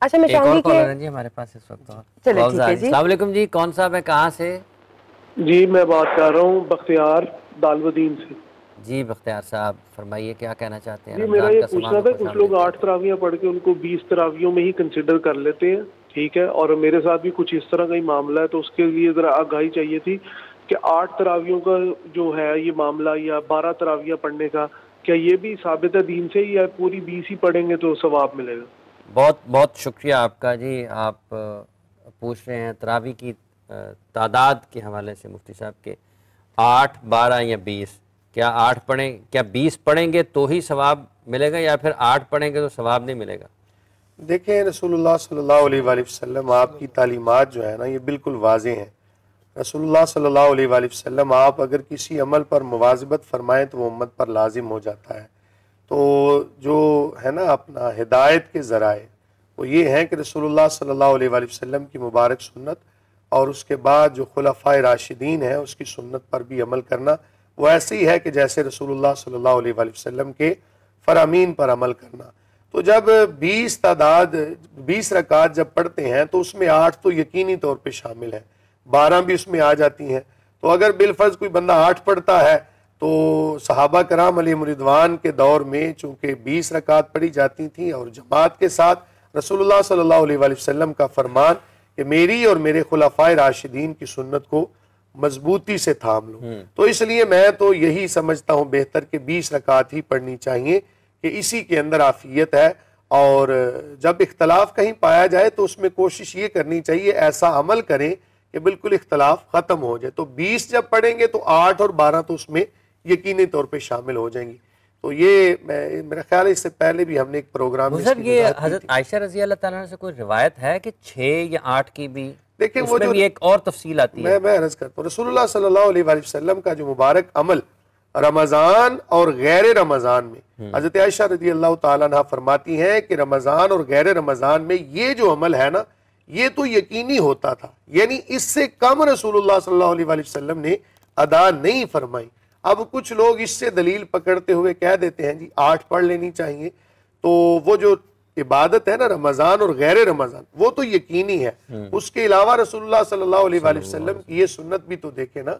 اچھا میں چاہوں گی کہ جی ہمارے پاس اس وقت چلے ٹھیک ہے جی. السلام علیکم جی، کون صاحب ہے، کہاں سے؟ جی میں بات کر رہا ہوں بختیار دالودین سے. جی بختیار صاحب فرمائیے، کیا کہنا چاہتے ہیں؟ جی میرا رمضان یہ کا پوچھنا سماں تھا، خوش کچھ لوگ آمدید 8 کہتے ہیں. تراویحیں پڑھ کے ان کو 20 تراویحوں میں ہی کنسیڈر کر لیتے ہیں، ٹھیک ہے، اور میرے ساتھ بھی کچھ اس طرح کا ہی معاملہ ہے، تو اس کے لیے ذرا آگاہی چاہیے تھی کہ 8 تراویحوں کا جو ہے یہ معاملہ یا 12 تراویح پڑھنے کا، کیا یہ بھی ثابت ہے دین سے، یا پوری 20 ہی پڑھیں گے تو ثواب ملے گا؟ بہت بہت شکریہ آپ کا جی. آپ پوچھ رہے ہیں تراویح کی تعداد کے حوالے سے مفتی صاحب کے 8 12 یا 20، کیا 8 پڑھیں، کیا 20 پڑھیں گے تو ہی ثواب ملے گا، یا پھر 8 پڑھیں گے تو ثواب نہیں ملے گا؟ دیکھیں رسول اللہ صلی اللہ علیہ وآلہ وسلم آپ کی تعلیمات جو ہے نا یہ بالکل واضح ہیں. رسول اللہ صلی اللہ علیہ وآلہ وسلم آپ اگر کسی عمل پر مواظبت فرمائیں تو وہ امت پر لازم ہو جاتا ہے. تو جو ہے نا اپنا ہدایت کے ذرائع وہ یہ ہیں کہ رسول اللہ صلی اللہ علیہ وآلہ وسلم کی مبارک سنت اور اس کے بعد جو خلفائے راشدین ہیں اس کی سنت پر بھی عمل کرنا، وہ ایسے ہی ہے کہ جیسے رسول اللہ صلی اللہ علیہ وآلہ وسلم کے فرامین پر عمل کرنا. تو جب 20 رکعات جب پڑھتے ہیں تو اس میں 8 تو یقینی طور پہ شامل ہیں، 12 بھی اس میں آ جاتی ہیں. تو اگر بالفرض کوئی بندہ 8 پڑھتا ہے تو صحابہ کرام علیہم رضوان کے دور میں چونکہ 20 رکعات پڑھی جاتی تھیں اور جماعت کے ساتھ رسول اللہ صلی اللہ علیہ وآلہ وسلم کا فرمان کہ میری اور میرے خلفائے راشدین کی سنت کو مضبوطی سے تھام لو. تو اس لیے میں تو یہی سمجھتا ہوں بہتر کہ 20 رکعات ہی پڑھنی چاہیے کہ اسی کے اندر عافیت ہے. اور جب اختلاف کہیں پایا جائے تو اس میں کوشش یہ کرنی چاہیے ایسا عمل کریں کہ بالکل اختلاف ختم ہو جائے. تو 20 جب پڑھیں گے تو 8 اور 12 تو اس میں یقینی طور پہ شامل ہو جائیں گی. تو یہ میرا خیال ہے اس سے پہلے بھی ہم نے ایک پروگرام میں یہ حضرت عائشہ رضی اللہ تعالیٰ سے کوئی روایت ہے کہ 6 یا 8 کی بھی؟ دیکھیں اس وہ میں جو بھی ایک اور تفصیل آتی ہے. میں عرض کرتا ہوں رسول اللہ صلی اللہ علیہ وآلہ وسلم کا جو مبارک عمل رمضان اور غیر رمضان میں، حضرت عائشہ رضی اللہ تعالیٰ عنہ فرماتی ہیں کہ رمضان اور غیر رمضان میں یہ جو عمل ہے نا یہ تو یقینی ہوتا تھا، یعنی اس سے کم رسول اللہ صلی اللہ علیہ وآلہ وسلم نے ادا نہیں فرمائی. اب کچھ لوگ اس سے دلیل پکڑتے ہوئے کہہ دیتے ہیں جی 8 پڑھ لینی چاہیے. تو وہ جو عبادت ہے نا رمضان اور غیر رمضان وہ تو یقینی ہے. اس کے علاوہ رسول اللہ صلی اللہ علیہ وآلہ وسلم کی یہ سنت بھی تو دیکھیں نا،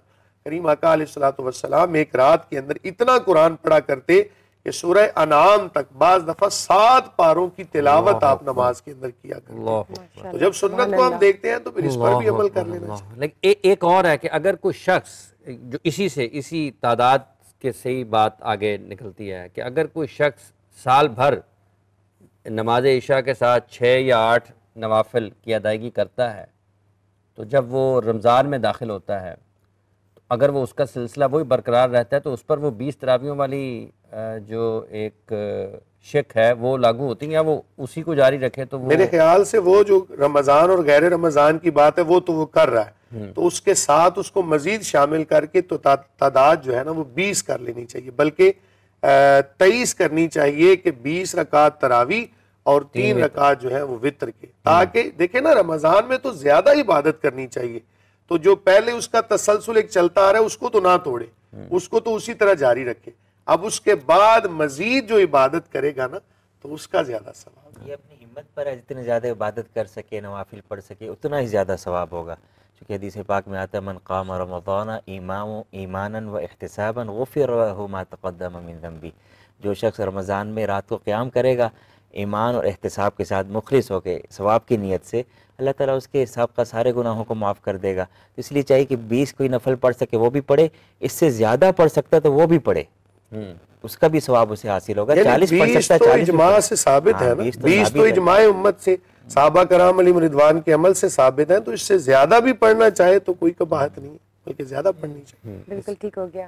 کریم آقا علیہ السلام ایک رات کے اندر اتنا قرآن پڑھا کرتے کہ سورہ انعام تک بعض دفعہ 7 پاروں کی تلاوت آپ نماز کے اندر کیا کرتے. تو جب سنت کو ہم دیکھتے ہیں تو پھر اس پر بھی عمل کر لینا چاہیے. ایک اور ہے کہ اگر کوئی شخص جو اسی تعداد کے صحیح بات آگے نکلتی ہے کہ اگر کوئی شخص سال بھر نماز عشاء کے ساتھ 6 یا 8 نوافل کی ادائیگی کرتا ہے تو جب وہ رمضان میں داخل ہوتا ہے اگر وہ اس کا سلسلہ وہی برقرار رہتا ہے تو اس پر وہ 20 تراویحوں والی جو ایک شک ہے وہ لاگو ہوتی ہیں، یا وہ اسی کو جاری رکھے تو وہ میرے خیال سے وہ جو رمضان اور غیر رمضان کی بات ہے وہ تو وہ کر رہا ہے، تو اس کے ساتھ اس کو مزید شامل کر کے تو تعداد جو ہے نا وہ 20 کر لینی چاہیے، بلکہ 23 کرنی چاہیے کہ 20 رکعت تراویح اور 3 رکعت جو ہیں وہ وتر کے. تاکہ دیکھیں نا رمضان میں تو زیادہ عبادت کرنی چاہیے، تو جو پہلے اس کا تسلسل ایک چلتا آ رہا ہے اس کو تو نہ توڑے، اس کو تو اسی طرح جاری رکھے. اب اس کے بعد مزید جو عبادت کرے گا نا تو اس کا زیادہ ثواب. یہ اپنی ہمت پر ہے، جتنے زیادہ عبادت کر سکے نوافل پڑھ سکے اتنا ہی زیادہ ثواب ہوگا. چونکہ حدیث پاک میں آتا ہے من قام رمضان ایمانا و احتسابا غفر له ما تقدم من ذنبہ. جو شخص رمضان میں رات کو قیام کرے گا ایمان اور احتساب کے ساتھ مخلص ہو کے ثواب کی نیت سے، اللہ تعالیٰ اس کے سابقہ سارے گناہوں کو معاف کر دے گا. اس لیے چاہیے کہ 20 کوئی نفل پڑھ سکے وہ بھی پڑھے، اس سے زیادہ پڑھ سکتا تو وہ بھی پڑھے، اس کا بھی ثواب اسے حاصل ہوگا. 40 پڑھ سکتا ہے، 20 تو اجماع سے ثابت ہے نا، 20 تو اجماع امت سے صحابہ کرام علیہم رضوان کے عمل سے ثابت ہے. تو اس سے زیادہ بھی پڑھنا چاہے تو کوئی قباحت نہیں، بلکہ زیادہ پڑھنی چاہیے. بالکل ٹھیک ہو گیا.